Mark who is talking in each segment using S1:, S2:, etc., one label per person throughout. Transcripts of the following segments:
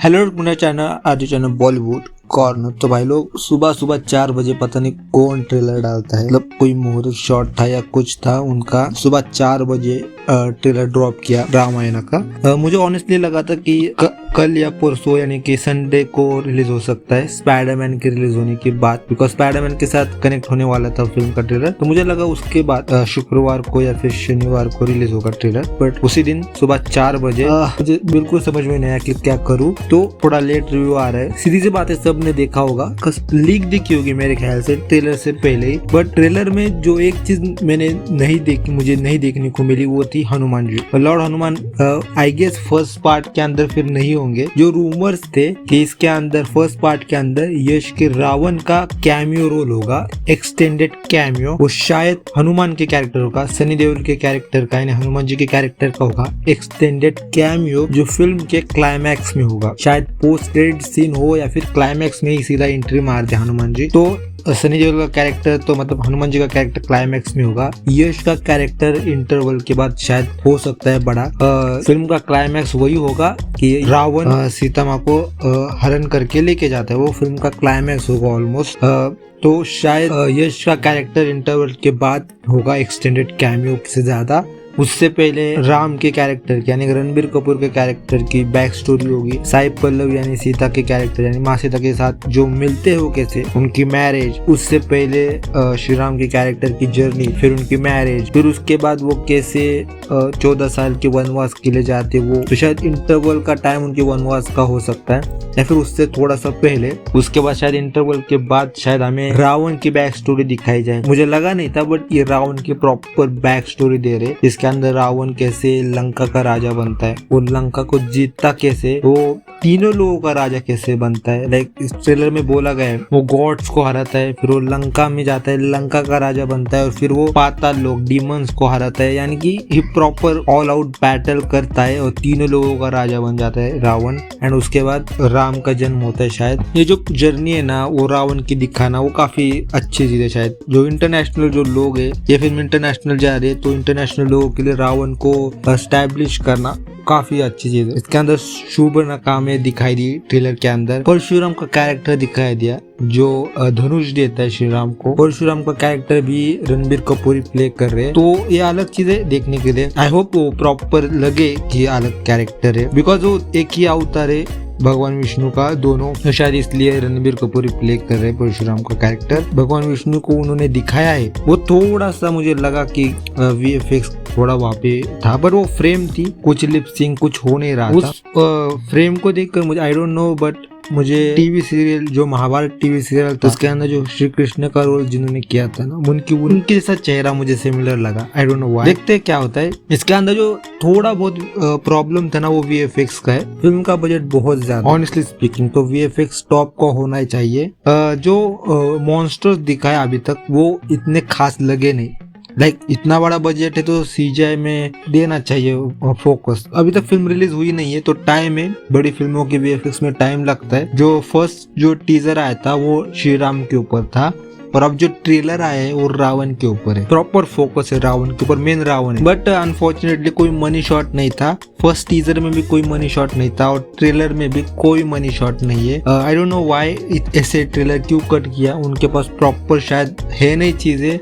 S1: Hello मेरा channel आज channel Bollywood corner. तो भाई लोग सुबह सुबह 4 बजे पता नहीं कौन ट्रेलर डालता है, मतलब कोई मुहूर्त शॉट था या कुछ था उनका, सुबह 4 बजे ट्रेलर ड्रॉप किया रामायण का। मुझे ऑनेस्टली लगा था कि कल या परसों यानी कि संडे को रिलीज हो सकता है स्पाइडरमैन के रिलीज होने के बाद, बिकॉज स्पाइडरमैन के साथ कनेक्ट होने वाला था फिल्म का ट्रेलर। तो मुझे लगा उसके बाद शुक्रवार को या फिर शनिवार को रिलीज होगा ट्रेलर, बट उसी दिन सुबह 4 बजे मुझे बिल्कुल समझ में नहीं आया कि क्या करूँ। तो थोड़ा लेट रिव्यू आ रहा है। सीधी सी बात है, सबने देखा होगा, लीक देखी होगी मेरे ख्याल से ट्रेलर से पहले ही। बट ट्रेलर में जो एक चीज मैंने मुझे नहीं देखने को मिली वो थी Hanuman ji, lord Hanuman. I guess first part के अंदर फिर नहीं होंगे। जो रूमर्स थे कि इसके अंदर फर्स्ट पार्ट के अंदर यश के रावण का कैमियो रोल होगा, एक्सटेंडेड कैमियो, वो शायद हनुमान के कैरेक्टर होगा, सनी देओल के कैरेक्टर का यानी हनुमान जी के कैरेक्टर का होगा एक्सटेंडेड कैमियो, जो फिल्म के क्लाइमैक्स में होगा। शायद पोस्ट क्रेडिट सीन हो या फिर क्लाइमैक्स में ही सीधा एंट्री मार दे हनुमान जी। तो सनी देओल का कैरेक्टर तो मतलब हनुमान जी का कैरेक्टर क्लाइमैक्स में होगा, यश का कैरेक्टर इंटरवल के बाद शायद हो सकता है बड़ा। फिल्म का क्लाइमैक्स वही होगा कि रावण सीता माँ को हरण करके लेके जाता है, वो फिल्म का क्लाइमैक्स होगा ऑलमोस्ट। तो शायद यश का कैरेक्टर इंटरवल के बाद होगा एक्सटेंडेड कैमियो से ज्यादा। उससे पहले राम के कैरेक्टर यानी रणबीर कपूर के कैरेक्टर की बैक स्टोरी होगी। साई पल्लव यानी सीता के कैरेक्टर यानी माँ सीता के साथ जो मिलते हो कैसे, उनकी मैरिज, उससे पहले श्री राम के कैरेक्टर की जर्नी, फिर उनकी मैरिज, फिर उसके बाद वो कैसे 14 साल के वनवास के लिए जाते वो। तो शायद इंटरवल का टाइम उनके वनवास का हो सकता है या फिर उससे थोड़ा सा पहले। उसके बाद शायद इंटरवल के बाद शायद हमें रावण की बैक स्टोरी दिखाई जाए। मुझे लगा नहीं था बट ये रावण की प्रॉपर बैक स्टोरी दे रहे, जिसके अंदर रावण कैसे लंका का राजा बनता है, वो लंका को जीतता कैसे, वो तीनों लोगों का राजा कैसे बनता है। लाइक इस ट्रेलर में बोला गया है वो गॉड्स को हराता है, फिर वो लंका में जाता है, लंका का राजा बनता है, और फिर वो पाताल लोग डीमंस को हराता है, यानी कि ये प्रॉपर ऑल आउट बैटल करता है और तीनों लोगों का राजा बन जाता है रावण। एंड उसके बाद राम का जन्म होता है। शायद ये जो जर्नी है ना वो रावण की दिखाना वो काफी अच्छी चीज है। शायद जो इंटरनेशनल जो लोग है, ये फिल्म इंटरनेशनल जा रही है तो इंटरनेशनल लोगों के लिए रावण को एस्टैब्लिश करना काफी अच्छी चीज है। इसके अंदर शुभ नाकामे दिखाई दी ट्रेलर के अंदर। परशुराम का कैरेक्टर दिखाई दिया जो धनुष देता है श्री राम को। परशुराम का कैरेक्टर भी रणबीर कपूर प्ले कर रहे हैं, तो ये अलग चीज है देखने के लिए। आई होप वो प्रॉपर लगे कि अलग कैरेक्टर है, बिकॉज वो एक ही अवतार है भगवान विष्णु का दोनों, तो शायद इसलिए रणबीर कपूर प्ले कर रहे हैं परशुराम का कैरेक्टर। भगवान विष्णु को उन्होंने दिखाया है, वो थोड़ा सा मुझे लगा कि VFX थोड़ा वहाँ पे था, पर वो फ्रेम थी, कुछ लिप सिंक कुछ हो नहीं रहा था। उस फ्रेम को देखकर मुझे आई डोंट नो बट मुझे टीवी सीरियल जो महाभारत टीवी सीरियल था उसके अंदर जो श्री कृष्ण का रोल जिन्होंने किया था ना, उनके जैसा चेहरा मुझे सिमिलर लगा। I don't know why. देखते हैं क्या होता है। इसके अंदर जो थोड़ा बहुत प्रॉब्लम था ना वो VFX का है। फिल्म का बजट बहुत ज्यादा, ऑनेस्टली स्पीकिंग तो VFX टॉप का होना ही चाहिए। जो मॉन्स्टर्स दिखाया अभी तक वो इतने खास लगे नहीं। लाइक इतना बड़ा बजट है तो CGI में देना चाहिए फोकस। अभी तक फिल्म रिलीज हुई नहीं है तो टाइम है, बड़ी फिल्मों के VFX में टाइम लगता है। जो फर्स्ट जो टीजर आया था वो श्री राम के ऊपर था और अब जो ट्रेलर आया है वो रावण के ऊपर है। प्रॉपर फोकस है रावण के ऊपर, मेन रावण है। बट अनफॉर्चुनेटली कोई मनी शॉट नहीं था। फर्स्ट टीजर में भी कोई मनी शॉट नहीं था और ट्रेलर में भी कोई मनी शॉट नहीं है। आई डोंट नो व्हाई ऐसे ट्रेलर क्यों कट किया। उनके पास प्रॉपर शायद है नहीं चीजें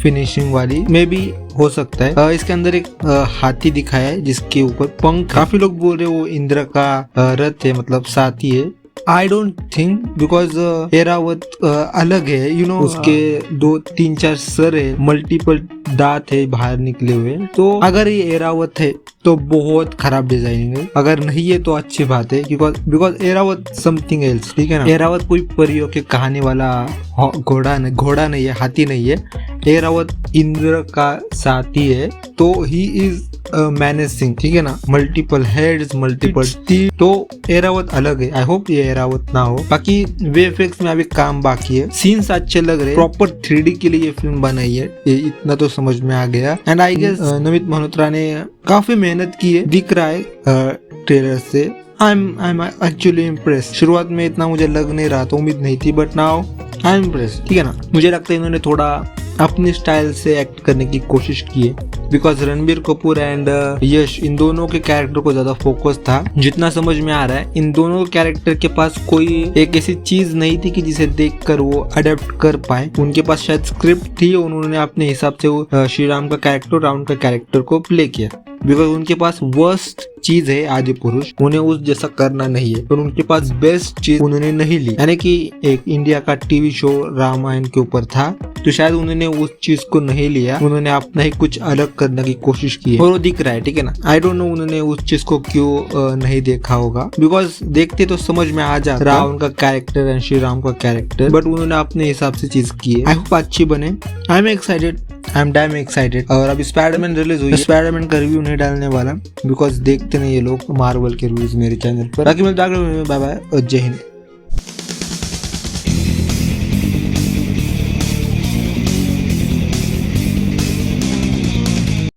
S1: फिनिशिंग वाली, मे बी हो सकता है। इसके अंदर एक हाथी दिखाया है जिसके ऊपर पंख। काफी लोग बोल रहे वो इंद्र का रथ है, मतलब साथी है। I don't think, because Airavat अलग है, यू नो, उसके 2-3-4 सर है, मल्टीपल दांत है बाहर निकले हुए। तो अगर ये एरावत है तो बहुत खराब डिजाइनिंग है, अगर नहीं है तो अच्छी बात है, बिकॉज एरावत समथिंग एल्स, ठीक है ना। एरावत कोई परियों के कहानी वाला घोड़ा नहीं है, हाथी नहीं है। एरावत इंद्र का साथी है, तो ही इज मैनेजिंग, ठीक है ना। मल्टीपल हेड्स, मल्टीपल टीथ, तो एरावत अलग है। आई होप ये एरावत ना हो। बाकी VFX में अभी काम बाकी है। सीन्स अच्छे लग रहे हैं, प्रॉपर 3D के लिए ये फिल्म बनाई है, ये इतना तो समझ में आ गया। And I guess Namit Malhotra ने काफी मेहनत की है, दिख रहा है ट्रेलर से। I'm actually impressed। शुरुआत में इतना मुझे लग नहीं रहा था, उम्मीद नहीं थी, but now I am impressed, ठीक है ना। मुझे लगता है इन्होंने थोड़ा अपनी स्टाइल से एक्ट करने की कोशिश की है। बिकॉज रणबीर कपूर एंड यश इन दोनों के कैरेक्टर को ज्यादा फोकस था। जितना समझ में आ रहा है इन दोनों कैरेक्टर के पास कोई एक ऐसी चीज नहीं थी कि जिसे देखकर वो अडेप्ट कर पाए। उनके पास शायद स्क्रिप्ट थी, उन्होंने अपने हिसाब से श्री राम का कैरेक्टर, रावण का कैरेक्टर को प्ले किया। बिकॉज उनके पास वर्स्ट चीज है आदि पुरुष, उन्हें उस जैसा करना नहीं है, पर उनके पास बेस्ट चीज उन्होंने नहीं ली। यानी कि एक इंडिया का टीवी शो रामायण के ऊपर था, तो शायद उन्होंने उस चीज को नहीं लिया, उन्होंने अपना ही कुछ अलग करने की कोशिश की है और वो दिख रहा है, ठीक है ना। आई डोंट नो उन्होंने उस चीज को क्यों नहीं देखा होगा, बिकॉज देखते तो समझ में आ जाता रावण का कैरेक्टर एंड श्री राम का कैरेक्टर, बट उन्होंने अपने हिसाब से चीज की है। आई होप अच्छी बने। I am excited, I am damn excited. और अभी स्पाइडरमैन रिलीज हुई, स्पाइडरमैन का रिव्यू नहीं डालने वाला बिकॉज देखते नहीं ये लोग मार्वल के रिव्यूज मेरे चैनल पर। बाकी मैं बाय बाय और जय हिंद।